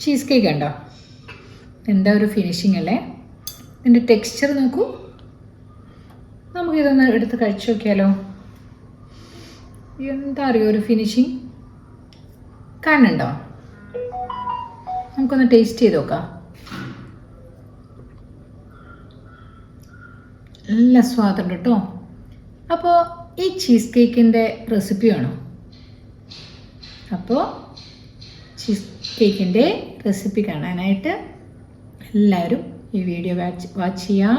Cheese cake ഉണ്ടോ? എന്താ ഒരു ഫിനിഷിംഗ് അല്ലേ? ഇതിൻ്റെ ടെക്സ്ചർ നോക്കൂ. നമുക്കിതൊന്ന് എടുത്ത് കഴിച്ചു നോക്കിയാലോ? എന്താ അറിയോ ഒരു ഫിനിഷിങ് കാണുന്നുണ്ടോ? നമുക്കൊന്ന് ടേസ്റ്റ് ചെയ്ത് നോക്കാം. നല്ല സ്വാദുണ്ട് കേട്ടോ. അപ്പോൾ ഈ ചീസ് കേക്കിൻ്റെ റെസിപ്പി വേണോ? അപ്പോൾ ചീസ് കേക്കിൻ്റെ റെസിപ്പി കാണാനായിട്ട് എല്ലാവരും ഈ വീഡിയോ വാച്ച് ചെയ്യുക,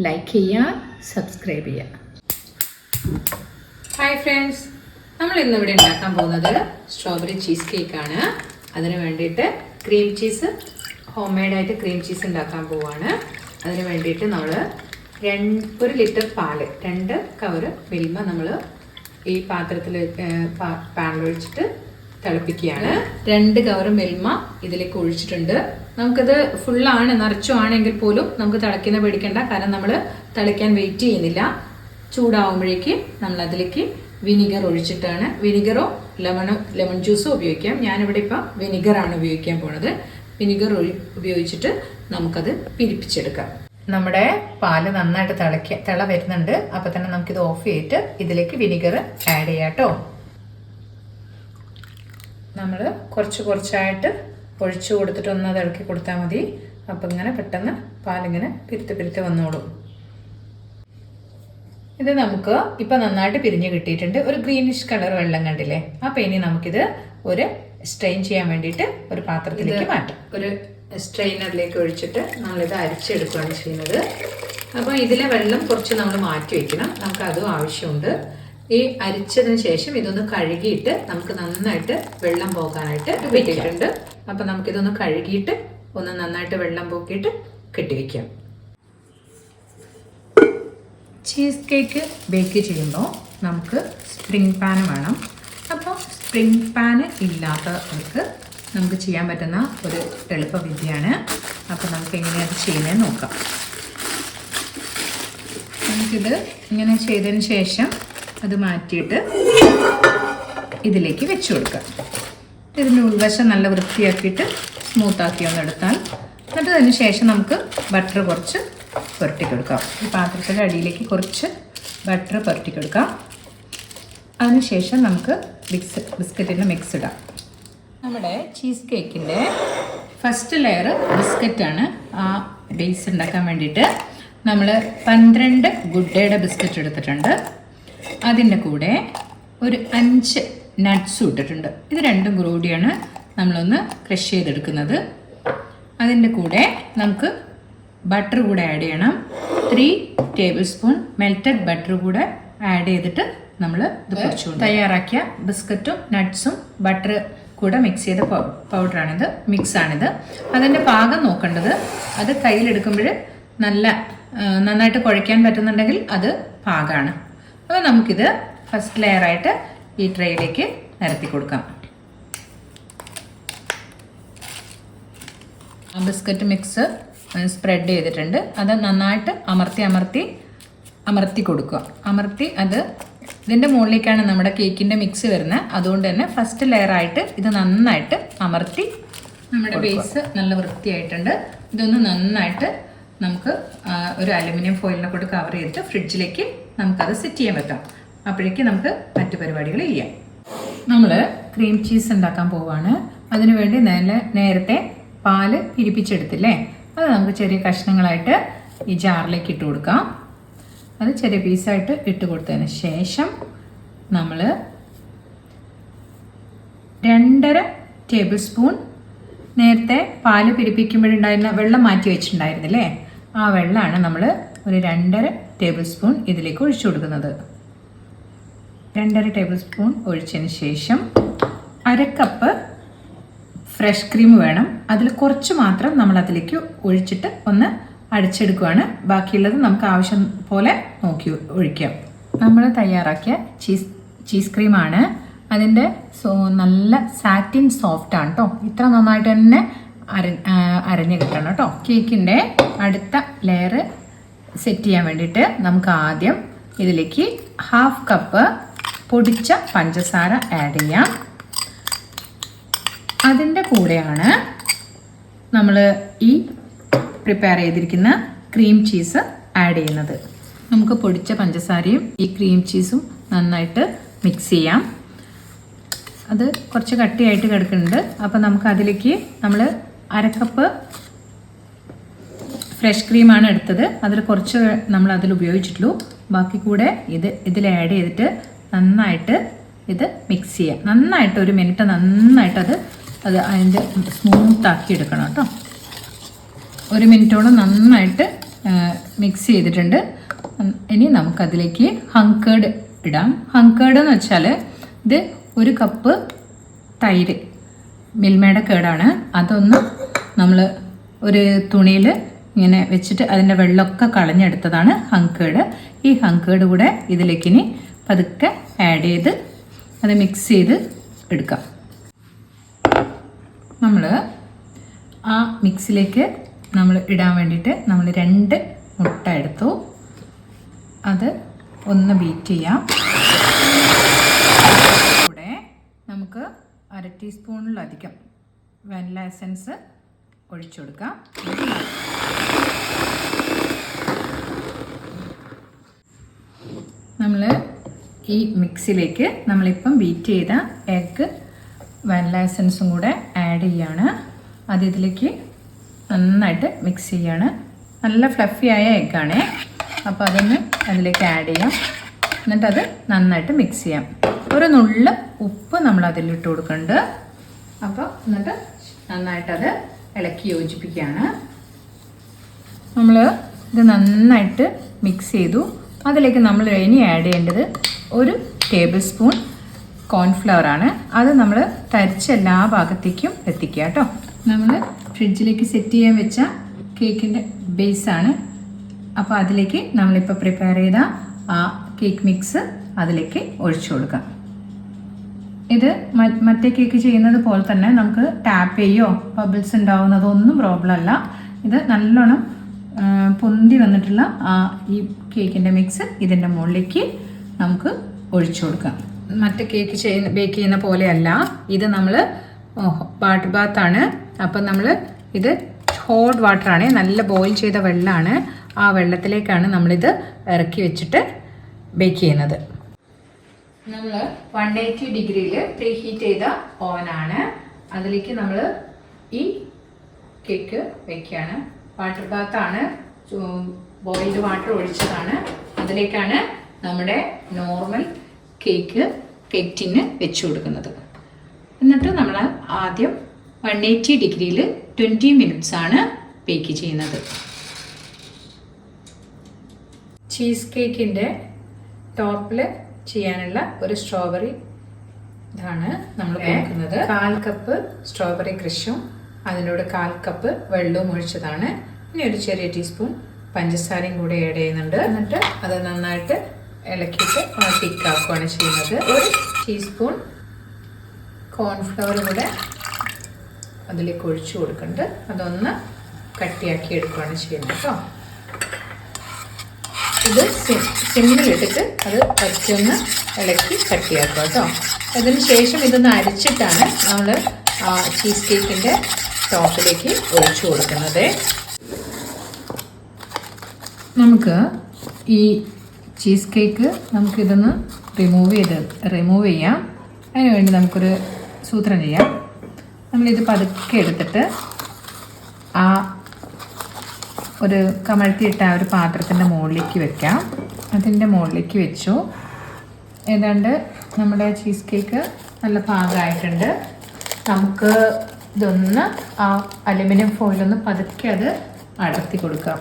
ലൈക്ക് ചെയ്യുക, സബ്സ്ക്രൈബ് ചെയ്യുക. ഹായ് ഫ്രണ്ട്സ്, നമ്മൾ ഇന്നിവിടെ ഉണ്ടാക്കാൻ പോകുന്നത് സ്ട്രോബെറി ചീസ് കേക്കാണ്. അതിന് വേണ്ടിയിട്ട് ക്രീം ചീസ്, ഹോം മെയ്ഡായിട്ട് ക്രീം ചീസ് ഉണ്ടാക്കാൻ പോവുകയാണ്. അതിന് വേണ്ടിയിട്ട് നമ്മൾ 1 ലിറ്റർ പാല്, 2 കവർ മിൽമ നമ്മൾ ഈ പാത്രത്തിൽ പാനിലൊഴിച്ചിട്ട് തിളപ്പിക്കുകയാണ്. 2 കവർ മിൽമ ഇതിലേക്ക് ഒഴിച്ചിട്ടുണ്ട്. നമുക്കിത് ഫുള്ളാണ്, നിറച്ചുവാണെങ്കിൽ പോലും നമുക്ക് തിളയ്ക്കുന്ന പേടിക്കേണ്ട, കാരണം നമ്മൾ തിളയ്ക്കാൻ വെയിറ്റ് ചെയ്യുന്നില്ല. ചൂടാവുമ്പോഴേക്ക് നമ്മൾ അതിലേക്ക് വിനിഗർ ഒഴിച്ചിട്ടാണ്. വിനിഗറോ ലെമൺ ജ്യൂസോ ഉപയോഗിക്കാം. ഞാനിവിടെ ഇപ്പം വിനിഗറാണ് ഉപയോഗിക്കാൻ പോണത്. വിനിഗർ ഉപയോഗിച്ചിട്ട് നമുക്കത് പിരിപ്പിച്ചെടുക്കാം. നമ്മുടെ പാല് നന്നായിട്ട് തിള വരുന്നുണ്ട്. അപ്പം തന്നെ നമുക്കിത് ഓഫ് ചെയ്തിട്ട് ഇതിലേക്ക് വിനിഗർ ആഡ് ചെയ്യാം കേട്ടോ. നമ്മൾ കുറച്ചായിട്ട് ഒഴിച്ചു കൊടുത്തിട്ട് ഒന്ന് അത് ഇളക്കി കൊടുത്താൽ മതി. അപ്പം ഇങ്ങനെ പെട്ടെന്ന് പാലിങ്ങനെ പിരുത്ത് വന്നോളും. ഇത് നമുക്ക് ഇപ്പം നന്നായിട്ട് പിരിഞ്ഞ് കിട്ടിയിട്ടുണ്ട്. ഒരു ഗ്രീനിഷ് കളർ വെള്ളം കണ്ടില്ലേ? അപ്പം ഇനി നമുക്കിത് ഒരു സ്ട്രെയിൻ ചെയ്യാൻ വേണ്ടിയിട്ട് ഒരു പാത്രത്തിലേക്ക് മാറ്റാം. ഒരു സ്ട്രെയിനറിലേക്ക് ഒഴിച്ചിട്ട് നമ്മളിത് അരിച്ചെടുക്കുകയാണ് ചെയ്യുന്നത്. അപ്പോൾ ഇതിലെ വെള്ളം കുറച്ച് നമ്മൾ മാറ്റി വയ്ക്കണം. നമുക്ക് അതും ആവശ്യമുണ്ട്. ഈ അരിച്ചതിന് ശേഷം ഇതൊന്ന് കഴുകിയിട്ട് നമുക്ക് നന്നായിട്ട് വെള്ളം പോകാനായിട്ട് വെച്ചിട്ടുണ്ട്. അപ്പം നമുക്കിതൊന്ന് കഴുകിയിട്ട് ഒന്ന് നന്നായിട്ട് വെള്ളം പോക്കിയിട്ട് കെട്ടിവെക്കാം. ചീസ് കേക്ക് ബേക്ക് ചെയ്യുമ്പോൾ നമുക്ക് സ്പ്രിംഗ് പാൻ വേണം. അപ്പോൾ സ്പ്രിംഗ് പാന് ഇല്ലാത്തവർക്ക് നമുക്ക് ചെയ്യാൻ പറ്റുന്ന ഒരു എളുപ്പവിദ്യയാണ്. അപ്പോൾ നമുക്ക് എങ്ങനെയാണ് ചെയ്യുന്നതെന്ന് നോക്കാം. നമുക്കിത് ഇങ്ങനെ ചെയ്തതിന് ശേഷം അത് മാറ്റിയിട്ട് ഇതിലേക്ക് വെച്ച് കൊടുക്കാം. ഇതിൻ്റെ ഉൾവശം നല്ല വൃത്തിയാക്കിയിട്ട് സ്മൂത്താക്കി ഒന്നെടുത്താൽ അതിന് ശേഷം നമുക്ക് ബട്ടർ കുറച്ച് പുരട്ടി കൊടുക്കാം. ഈ പാത്രത്തിൻ്റെ അടിയിലേക്ക് കുറച്ച് ബട്ടർ പുരട്ടി കൊടുക്കാം. അതിനുശേഷം നമുക്ക് ബിസ്ക്കറ്റിൻ്റെ മിക്സ് ഇടാം. നമ്മുടെ ചീസ് കേക്കിൻ്റെ ഫസ്റ്റ് ലെയർ ബിസ്ക്കറ്റാണ്. ആ ബേസ് ഉണ്ടാക്കാൻ വേണ്ടിയിട്ട് നമ്മൾ 12 ഗുഡ് ഡേയുടെ ബിസ്ക്കറ്റ് എടുത്തിട്ടുണ്ട്. അതിൻ്റെ കൂടെ ഒരു 5 നട്ട്സും ഇട്ടിട്ടുണ്ട്. ഇത് രണ്ടും കൂടിയാണ് നമ്മളൊന്ന് ക്രഷ് ചെയ്തെടുക്കുന്നത്. അതിൻ്റെ കൂടെ നമുക്ക് ബട്ടർ കൂടെ ആഡ് ചെയ്യണം. 3 ടേബിൾ സ്പൂൺ മെൽറ്റഡ് ബട്ടർ കൂടെ ആഡ് ചെയ്തിട്ട് നമ്മൾ ഇത് കുറച്ചുകൊണ്ട് തയ്യാറാക്കിയ ബിസ്ക്കറ്റും നട്ട്സും ബട്ടർ കൂടെ മിക്സ് ചെയ്ത പൗഡറാണിത്, മിക്സാണിത്. അതിൻ്റെ പാകം നോക്കേണ്ടത്, അത് കയ്യിലെടുക്കുമ്പോൾ നന്നായിട്ട് കുഴയ്ക്കാൻ പറ്റുന്നുണ്ടെങ്കിൽ അത് പാകമാണ്. അപ്പോൾ നമുക്കിത് ഫസ്റ്റ് ലെയറായിട്ട് ഈ ട്രേയിലേക്ക് നിരത്തി കൊടുക്കാം. ആ ബിസ്ക്കറ്റ് മിക്സ് സ്പ്രെഡ് ചെയ്തിട്ടുണ്ട്. അത് നന്നായിട്ട് അമർത്തി കൊടുക്കുക. അത് ഇതിൻ്റെ മുകളിലേക്കാണ് നമ്മുടെ കേക്കിൻ്റെ മിക്സ് വരുന്നത്. അതുകൊണ്ട് തന്നെ ഫസ്റ്റ് ലെയറായിട്ട് ഇത് നന്നായിട്ട് അമർത്തി നമ്മുടെ ബേസ് നല്ല വൃത്തിയായിട്ടുണ്ട്. ഇതൊന്ന് നന്നായിട്ട് നമുക്ക് ഒരു അലുമിനിയം ഫോയിലിനെ കൊണ്ട് കവർ ചെയ്തിട്ട് ഫ്രിഡ്ജിലേക്ക് നമുക്കത് സെറ്റ് ചെയ്യാൻ പറ്റാം. അപ്പോഴേക്ക് നമുക്ക് മറ്റു പരിപാടികൾ ചെയ്യാം. നമ്മൾ ക്രീം ചീസ് ഉണ്ടാക്കാൻ പോവുകയാണ്. അതിനുവേണ്ടി നേരത്തെ പാല് പിരിപ്പിച്ചെടുത്തില്ലേ, അത് നമുക്ക് ചെറിയ കഷ്ണങ്ങളായിട്ട് ഈ ജാറിലേക്ക് ഇട്ട് കൊടുക്കാം. അത് ചെറിയ പീസായിട്ട് ഇട്ട് കൊടുത്തതിന് ശേഷം നമ്മൾ 2.5 ടേബിൾ സ്പൂൺ നേരത്തെ പാല് പിരിപ്പിക്കുമ്പോഴുണ്ടായിരുന്ന വെള്ളം മാറ്റി വെച്ചിട്ടുണ്ടായിരുന്നില്ലേ, ആ വെള്ളമാണ് നമ്മൾ ഒരു 2.5 ടേബിൾ സ്പൂൺ ഇതിലേക്ക് ഒഴിച്ചു കൊടുക്കുന്നത്. 2.5 ടേബിൾ സ്പൂൺ ഒഴിച്ചതിന് ശേഷം 1/2 കപ്പ് ഫ്രഷ് ക്രീം വേണം. അതിൽ കുറച്ച് മാത്രം നമ്മൾ അതിലേക്ക് ഒഴിച്ചിട്ട് ഒന്ന് അടിച്ചെടുക്കുകയാണ്. ബാക്കിയുള്ളത് നമുക്ക് ആവശ്യം പോലെ നോക്കി ഒഴിക്കാം. നമ്മൾ തയ്യാറാക്കിയ ചീസ് ക്രീമാണ്. അതിൻ്റെ നല്ല സാറ്റിൻ സോഫ്റ്റ് ആണ് കേട്ടോ. ഇത്ര നന്നായിട്ട് തന്നെ അരഞ്ഞ് കിട്ടണം കേട്ടോ. കേക്കിൻ്റെ അടുത്ത ലെയർ സെറ്റ് ചെയ്യാൻ വേണ്ടിയിട്ട് നമുക്ക് ആദ്യം ഇതിലേക്ക് 1/2 കപ്പ് പൊടിച്ച പഞ്ചസാര ആഡ് ചെയ്യാം. അതിൻ്റെ കൂടെയാണ് നമ്മൾ ഈ പ്രിപ്പയർ ചെയ്തിരിക്കുന്ന ക്രീം ചീസ് ആഡ് ചെയ്യുന്നത്. നമുക്ക് പൊടിച്ച പഞ്ചസാരയും ഈ ക്രീം ചീസും നന്നായിട്ട് മിക്സ് ചെയ്യാം. അത് കുറച്ച് കട്ടിയായിട്ട് കിടക്കുന്നുണ്ട്. അപ്പോൾ നമുക്ക് അതിലേക്ക് നമ്മൾ 1/2 കപ്പ് ഫ്രഷ് ക്രീമാണ് എടുത്തത്. അതിൽ കുറച്ച് നമ്മൾ അതിൽ ഉപയോഗിച്ചിട്ടുള്ളൂ. ബാക്കി കൂടെ ഇതിൽ ആഡ് ചെയ്തിട്ട് നന്നായിട്ട് ഇത് മിക്സ് ചെയ്യാം. നന്നായിട്ട് 1 മിനിറ്റ് നന്നായിട്ട് അത് അതിൻ്റെ സ്മൂത്താക്കി എടുക്കണം കേട്ടോ. 1 മിനിറ്റോളം നന്നായിട്ട് മിക്സ് ചെയ്തിട്ടുണ്ട്. ഇനി നമുക്കതിലേക്ക് ഹങ്കേർഡ് ഇടാം. ഹങ്കേർഡ് എന്ന് വെച്ചാൽ ഇത് 1 കപ്പ് തൈര്, മിൽമയുടെ കേടാണ്. അതൊന്ന് നമ്മൾ ഒരു തുണിയിൽ ഇങ്ങനെ വെച്ചിട്ട് അതിൻ്റെ വെള്ളമൊക്കെ കളഞ്ഞെടുത്തതാണ് ഹങ്കേർഡ്. ഈ ഹങ്കേർഡ് കൂടെ ഇതിലേക്ക് ഇനി പതുക്കെ ആഡ് ചെയ്ത് അത് മിക്സ് ചെയ്ത് എടുക്കാം. നമ്മൾ ആ മിക്സിലേക്ക് നമ്മൾ ഇടാൻ വേണ്ടിയിട്ട് നമ്മൾ 2 മുട്ട എടുത്തു. അത് ഒന്ന് ബീറ്റ് ചെയ്യാം. കൂടെ നമുക്ക് 1/2 ടീസ്പൂണിലധികം വാനില എസൻസ് ഒഴിച്ചു കൊടുക്കാം. നമ്മൾ ഈ മിക്സിലേക്ക് നമ്മളിപ്പം ബീറ്റ് ചെയ്ത എഗ്ഗ് വാനില എസൻസും കൂടെ ആഡ് ചെയ്യാണ്. അത് ഇതിലേക്ക് നന്നായിട്ട് മിക്സ് ചെയ്യാണ്. നല്ല ഫ്ലഫി ആയ എഗ്ഗാണേ. അപ്പോൾ അതൊന്ന് അതിലേക്ക് ആഡ് ചെയ്യാം. എന്നിട്ടത് നന്നായിട്ട് മിക്സ് ചെയ്യാം. ഒരു നുള്ള് ഉപ്പ് നമ്മൾ അതിലിട്ട് കൊടുക്കുന്നുണ്ട്. അപ്പോൾ എന്നിട്ട് നന്നായിട്ടത് ഇളക്കി യോജിപ്പിക്കുകയാണ്. നമ്മൾ ഇത് നന്നായിട്ട് മിക്സ് ചെയ്തു. അതിലേക്ക് നമ്മൾ ഇനി ആഡ് ചെയ്യേണ്ടത് 1 ടേബിൾ സ്പൂൺ കോൺഫ്ലവർ ആണ്. അത് നമ്മൾ തരിച്ച എല്ലാ ഭാഗത്തേക്കും എത്തിക്കുക കേട്ടോ. നമ്മൾ ഫ്രിഡ്ജിലേക്ക് സെറ്റ് ചെയ്യാൻ വെച്ച കേക്കിൻ്റെ ബേസാണ്. അപ്പോൾ അതിലേക്ക് നമ്മളിപ്പോൾ പ്രിപ്പയർ ചെയ്ത ആ കേക്ക് മിക്സ് അതിലേക്ക് ഒഴിച്ചു കൊടുക്കാം. ഇത് മറ്റേ കേക്ക് ചെയ്യുന്നത് പോലെ തന്നെ നമുക്ക് ടാപ്പ് ചെയ്യോ ബബിൾസ് ഉണ്ടാവുന്നതൊന്നും പ്രോബ്ലം അല്ല. ഇത് നല്ലോണം പൊന്തി വന്നിട്ടുള്ള ഈ കേക്കിൻ്റെ മിക്സ് ഇതിൻ്റെ മുകളിലേക്ക് നമുക്ക് ഒഴിച്ചു കൊടുക്കാം. മറ്റേ കേക്ക് ബേക്ക് ചെയ്യുന്ന പോലെയല്ല. ഇത് നമ്മൾ വാട്ടർ ബാത്താണ്. അപ്പം നമ്മൾ ഇത് ഹോട്ട് വാട്ടറാണ്, നല്ല ബോയിൽ ചെയ്ത വെള്ളമാണ്. ആ വെള്ളത്തിലേക്കാണ് നമ്മളിത് ഇറക്കി വെച്ചിട്ട് ബേക്ക് ചെയ്യുന്നത്. നമ്മൾ 180 ഡിഗ്രിയിൽ പ്രീ ഹീറ്റ് ചെയ്ത ഓവനാണ്. അതിലേക്ക് നമ്മൾ ഈ കേക്ക് വെക്കുകയാണ്. വാട്ടർ ബാത്താണ്, ബോയിൽഡ് വാട്ടർ ഒഴിച്ചതാണ്. അതിലേക്കാണ് നമ്മുടെ നോർമൽ കേക്ക് ടിന്ന് വെച്ച് കൊടുക്കുന്നത്. എന്നിട്ട് നമ്മൾ ആദ്യം 180 ഡിഗ്രിയിൽ 20 മിനിറ്റ്സ് ആണ് ബേക്ക് ചെയ്യുന്നത്. ചീസ് കേക്കിൻ്റെ ടോപ്പിൽ ചെയ്യാനുള്ള ഒരു സ്ട്രോബെറി ഇതാണ് നമ്മൾ കൊടുക്കുന്നത്. 1/4 കപ്പ് സ്ട്രോബെറി ക്രഷും അതിനോട് 1/4 കപ്പ് വെള്ളവും ഒഴിച്ചതാണ്. ഇനി ഒരു ചെറിയ ടീസ്പൂൺ പഞ്ചസാരയും കൂടെ ആഡ് ചെയ്യുന്നുണ്ട്. എന്നിട്ട് അത് നന്നായിട്ട് ഇളക്കിയിട്ട് തിക്കാക്കുകയാണ് ചെയ്യുന്നത്. 1 ടീസ്പൂൺ കോൺഫ്ലവർ കൂടെ അതിലേക്ക് ഒഴിച്ചു കൊടുക്കുന്നുണ്ട്. അതൊന്ന് കട്ടിയാക്കി എടുക്കുകയാണ് ചെയ്യുന്നത് കേട്ടോ. ഇത് സിമ്മിലിട്ടിട്ട് അത് പച്ചൊന്ന് ഇളക്കി കട്ടിയാക്കുക കേട്ടോ. അതിന് ശേഷം ഇതൊന്ന് അരിച്ചിട്ടാണ് നമ്മൾ ചീസ് കേക്കിൻ്റെ ടോപ്പിലേക്ക് ഒഴിച്ചു കൊടുക്കുന്നത്. നമുക്ക് ഈ ചീസ് കേക്ക് നമുക്കിതൊന്ന് റിമൂവ് ചെയ്യാം. അതിനുവേണ്ടി നമുക്കൊരു സൂത്രം ചെയ്യാം. നമ്മളിത് പതുക്കെ എടുത്തിട്ട് ആ ഒരു കമഴ്ത്തിയിട്ട ആ ഒരു പാത്രത്തിൻ്റെ മുകളിലേക്ക് വെക്കാം. അതിൻ്റെ മുകളിലേക്ക് വെച്ചു. ഏതാണ്ട് നമ്മുടെ ചീസ് കേക്ക് നല്ല പാകമായിട്ടുണ്ട്. നമുക്ക് ഇതൊന്ന് ആ അലുമിനിയം ഫോയിലൊന്ന് പതുക്കെ അത് അടർത്തി കൊടുക്കാം.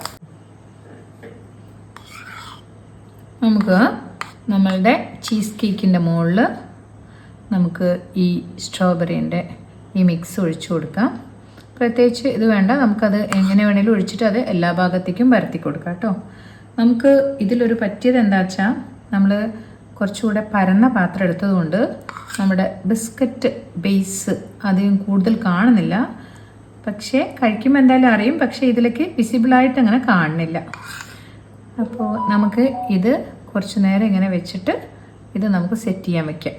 നമുക്ക് നമ്മളുടെ ചീസ് കേക്കിൻ്റെ മുകളിൽ നമുക്ക് ഈ സ്ട്രോബെറീൻ്റെ ഈ മിക്സ് ഒഴിച്ചു കൊടുക്കാം. അപ്പോൾ പ്രത്യേകിച്ച് ഇത് വേണ്ട, നമുക്കത് എങ്ങനെ വേണേലും ഒഴിച്ചിട്ട് അത് എല്ലാ ഭാഗത്തേക്കും പരത്തി കൊടുക്കാം കേട്ടോ. നമുക്ക് ഇതിലൊരു പറ്റിയത് എന്താ വെച്ചാൽ നമ്മൾ കുറച്ചുകൂടെ പരന്ന പാത്രം എടുത്തതുകൊണ്ട് നമ്മുടെ ബിസ്ക്കറ്റ് ബേസ് അധികം കൂടുതൽ കാണുന്നില്ല. പക്ഷേ കഴിക്കുമ്പോൾ എന്തായാലും അറിയും, പക്ഷേ ഇതിലേക്ക് വിസിബിളായിട്ട് അങ്ങനെ കാണുന്നില്ല. അപ്പോൾ നമുക്ക് ഇത് കുറച്ച് നേരം ഇങ്ങനെ വെച്ചിട്ട് ഇത് നമുക്ക് സെറ്റ് ചെയ്യാൻ വയ്ക്കാം.